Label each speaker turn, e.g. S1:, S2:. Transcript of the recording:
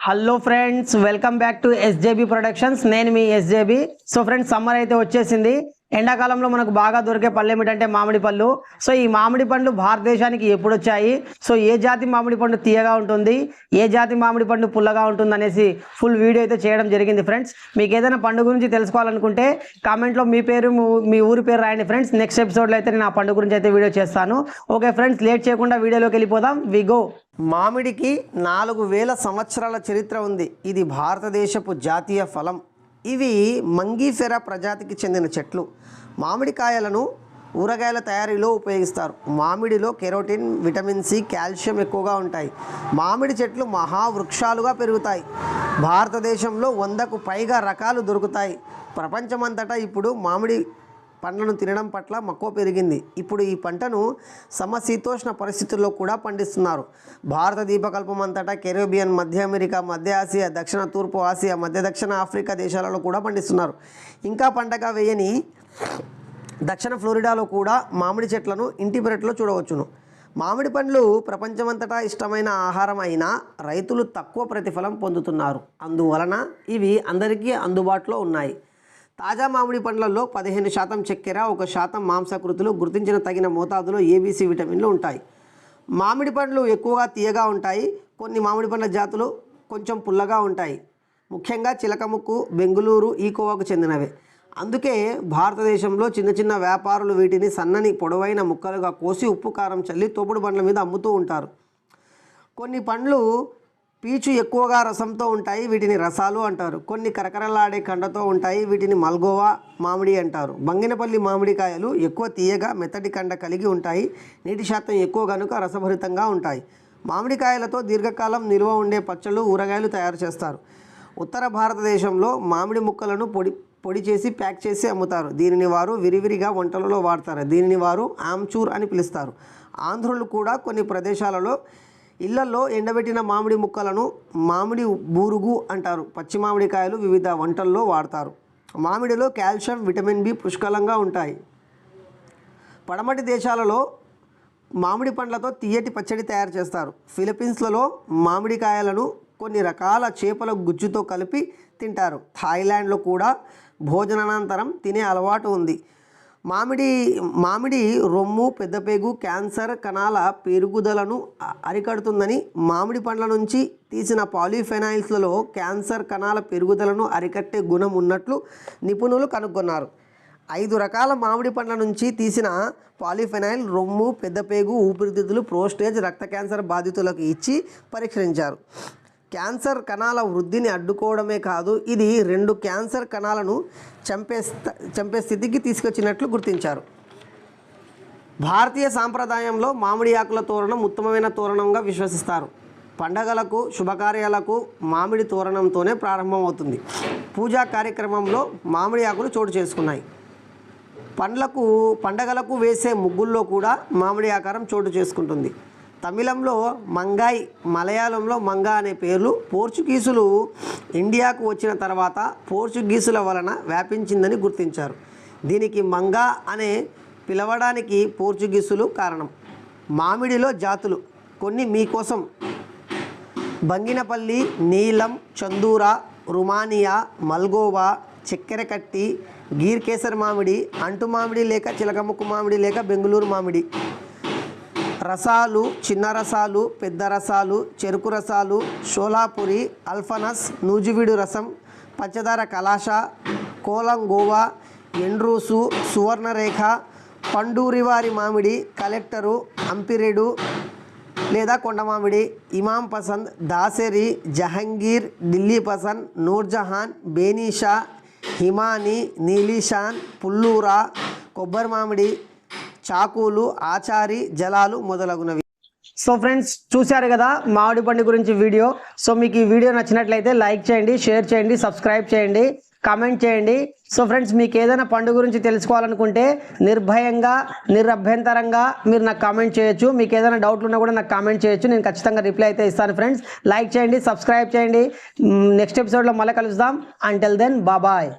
S1: Hello friends, welcome back to SJB productions. నేను మీ SJB. So friends, summer అయితే వచ్చేసింది. ఎండాకాలంలో మనకు బాగా దొరికే పళ్ళు ఏమిటంటే మామిడి పళ్ళు. సో ఈ మామిడి పండ్లు భారతదేశానికి ఎప్పుడు వచ్చాయి, సో ఏ జాతి మామిడి పండు తీయగా ఉంటుంది, ఏ జాతి మామిడి పండు పుల్లగా ఉంటుంది అనేసి ఫుల్ వీడియో అయితే చేయడం జరిగింది ఫ్రెండ్స్. మీకు ఏదైనా పండు గురించి తెలుసుకోవాలనుకుంటే కామెంట్లో మీ పేరు మీ ఊరి పేరు రాయండి ఫ్రెండ్స్. నెక్స్ట్ ఎపిసోడ్లో అయితే నేను ఆ పండు గురించి అయితే వీడియో చేస్తాను. ఓకే ఫ్రెండ్స్, లేట్ చేయకుండా వీడియోలోకి వెళ్ళిపోదాం. We go. మామిడికి 4000 సంవత్సరాల చరిత్ర ఉంది. ఇది భారతదేశపు జాతీయ ఫలం. ఇవి మంగీఫెరా ప్రజాతికి చెందిన చెట్లు. మామిడికాయలను ఊరగాయల తయారీలో ఉపయోగిస్తారు. మామిడిలో కెరోటిన్, విటమిన్ సి, కాల్షియం ఎక్కువగా ఉంటాయి. మామిడి చెట్లు మహావృక్షాలుగా పెరుగుతాయి. భారతదేశంలో 100కు పైగా రకాలు దొరుకుతాయి. ప్రపంచమంతటా ఇప్పుడు మామిడి పండ్లను తినడం పట్ల మక్కువ పెరిగింది. ఇప్పుడు ఈ పంటను సమశీతోష్ణ పరిస్థితుల్లో కూడా పండిస్తున్నారు. భారత ద్వీపకల్పం అంతటా, కెరీబియన్, మధ్య అమెరికా, మధ్య ఆసియా, దక్షిణ తూర్పు ఆసియా, మధ్య దక్షిణ ఆఫ్రికా దేశాలలో కూడా పండిస్తున్నారు. ఇంకా పంటగా వేయని దక్షిణ ఫ్లోరిడాలో కూడా మామిడి చెట్లను ఇంటి పెరట్లో చూడవచ్చును. మామిడి పండ్లు ప్రపంచమంతటా ఇష్టమైన ఆహారం అయినా రైతులు తక్కువ ప్రతిఫలం పొందుతున్నారు. అందువలన ఇవి అందరికీ అందుబాటులో ఉన్నాయి. తాజా మామిడి పండ్లలో 15% చక్కెర, 1% మాంసకృతులు, గుర్తించిన తగిన మోతాదులో ఏబీసీ విటమిన్లు ఉంటాయి. మామిడి పండ్లు ఎక్కువగా తీయగా ఉంటాయి. కొన్ని మామిడి పండ్ల జాతులు కొంచెం పుల్లగా ఉంటాయి. ముఖ్యంగా చిలకముక్కు, బెంగుళూరు ఈ కోవకు చెందినవే. అందుకే భారతదేశంలో చిన్న చిన్న వ్యాపారులు వీటిని సన్నని పొడవైన ముక్కలుగా కోసి ఉప్పు కారం చల్లి తోపుడు బండ్ల మీద అమ్ముతూ ఉంటారు. కొన్ని పండ్లు పీచు ఎక్కువగా రసంతో ఉంటాయి. వీటిని రసాలు అంటారు. కొన్ని కరకరలాడే కండతో ఉంటాయి. వీటిని మల్గోవా మామిడి అంటారు. బంగినపల్లి మామిడికాయలు ఎక్కువ తీయగా మెత్తటి కండ కలిగి ఉంటాయి. నీటి శాతం ఎక్కువ కనుక రసభరితంగా ఉంటాయి. మామిడికాయలతో దీర్ఘకాలం నిల్వ ఉండే పచ్చళ్ళు, ఊరగాయలు తయారు చేస్తారు. ఉత్తర భారతదేశంలో మామిడి ముక్కలను పొడి చేసి ప్యాక్ చేసి అమ్ముతారు. దీనిని వారు విరివిరిగా వంటలలో వాడతారు. దీనిని వారు ఆమ్చూర్ అని పిలుస్తారు. ఆంధ్రులు కూడా కొన్ని ప్రదేశాలలో ఇళ్లలో ఎండబెట్టిన మామిడి ముక్కలను మామిడి బూరుగు అంటారు. పచ్చి మామిడికాయలు వివిధ వంటల్లో వాడతారు. మామిడిలో కాల్షియం, విటమిన్ బి పుష్కలంగా ఉంటాయి. పడమటి దేశాలలో మామిడి పండ్లతో తీయటి పచ్చడి తయారు చేస్తారు. ఫిలిప్పీన్స్లలో మామిడికాయలను కొన్ని రకాల చేపల గుజ్జుతో కలిపి తింటారు. థాయిలాండ్లో కూడా భోజనానంతరం తినే అలవాటు ఉంది. మామిడి రొమ్ము, పెద్దపేగు, క్యాన్సర్ కణాల పెరుగుదలను అరికడుతుందని, మామిడి పండ్ల నుంచి తీసిన పాలిఫెనాయిల్స్లలో క్యాన్సర్ కణాల పెరుగుదలను అరికట్టే గుణం ఉన్నట్లు నిపుణులు కనుగొన్నారు. 5 రకాల మామిడి పండ్ల నుంచి తీసిన పాలిఫెనాయిల్ రొమ్ము, పెద్దపేగు, ఊపిరితిత్తులు, ప్రోస్టేజ్, రక్త క్యాన్సర్ బాధితులకు ఇచ్చి పరీక్షించారు. క్యాన్సర్ కణాల వృద్ధిని అడ్డుకోవడమే కాదు, ఇది 2 క్యాన్సర్ కణాలను చంపే స్థితికి తీసుకొచ్చినట్లు గుర్తించారు. భారతీయ సాంప్రదాయంలో మామిడి ఆకుల తోరణం ఉత్తమమైన తోరణంగా విశ్వసిస్తారు. పండగలకు, శుభకార్యాలకు మామిడి తోరణంతోనే ప్రారంభమవుతుంది. పూజా కార్యక్రమంలో మామిడి ఆకులు చోటు చేసుకున్నాయి. పండగలకు వేసే ముగ్గుల్లో కూడా మామిడి ఆకారం చోటు చేసుకుంటుంది. తమిళంలో మంగాయ్, మలయాళంలో మంగా అనే పేర్లు పోర్చుగీసులు ఇండియాకు వచ్చిన తర్వాత పోర్చుగీసుల వలన వ్యాపించిందని గుర్తించారు. దీనికి మంగా అనే పిలవడానికి పోర్చుగీసులు కారణం. మామిడిలో జాతులు కొన్ని మీకోసం: బంగినపల్లి, నీలం, చందూరా, రుమానియా, మల్గోవా, చక్కెర కట్టి, గీర్ కేసర్ మామిడి, అంటు మామిడి లేక చిలకముక్కు మామిడి లేక బెంగుళూరు మామిడి. రసాలు: చిన్న రసాలు, పెద్ద రసాలు, చెరుకు రసాలు, షోలాపురి, అల్ఫనస్, నూజివీడు రసం, పంచదార కలాష, కోలంగోవా, ఎండ్రూసు, సువర్ణరేఖ, పండూరివారి మామిడి, కలెక్టరు, అంపిరెడు లేదా కొండ మామిడి, ఇమాం పసంద్, దాసరి, జహంగీర్, ఢిల్లీ పసంద్, నూర్జహాన్, బేనీషా, హిమాని, నీలీషాన్, పుల్లూరా, కొబ్బరి మామిడి, చాకులు, ఆచారి, జలాలు మొదలగునవి. సో ఫ్రెండ్స్, చూశారు కదా మామిడి పండు గురించి వీడియో. సో మీకు ఈ వీడియో నచ్చినట్లయితే లైక్ చేయండి, షేర్ చేయండి, సబ్స్క్రైబ్ చేయండి, కామెంట్ చేయండి. సో ఫ్రెండ్స్, మీకు ఏదైనా పండు గురించి తెలుసుకోవాలనుకుంటే నిర్భయంగా, నిరభ్యంతరంగా మీరు నాకు కామెంట్ చేయొచ్చు. మీకు ఏదైనా డౌట్లు ఉన్నా కూడా నాకు కామెంట్ చేయొచ్చు. నేను ఖచ్చితంగా రిప్లై అయితే ఇస్తాను ఫ్రెండ్స్. లైక్ చేయండి, సబ్స్క్రైబ్ చేయండి. నెక్స్ట్ ఎపిసోడ్లో మళ్ళీ కలుద్దాం. Until then bye.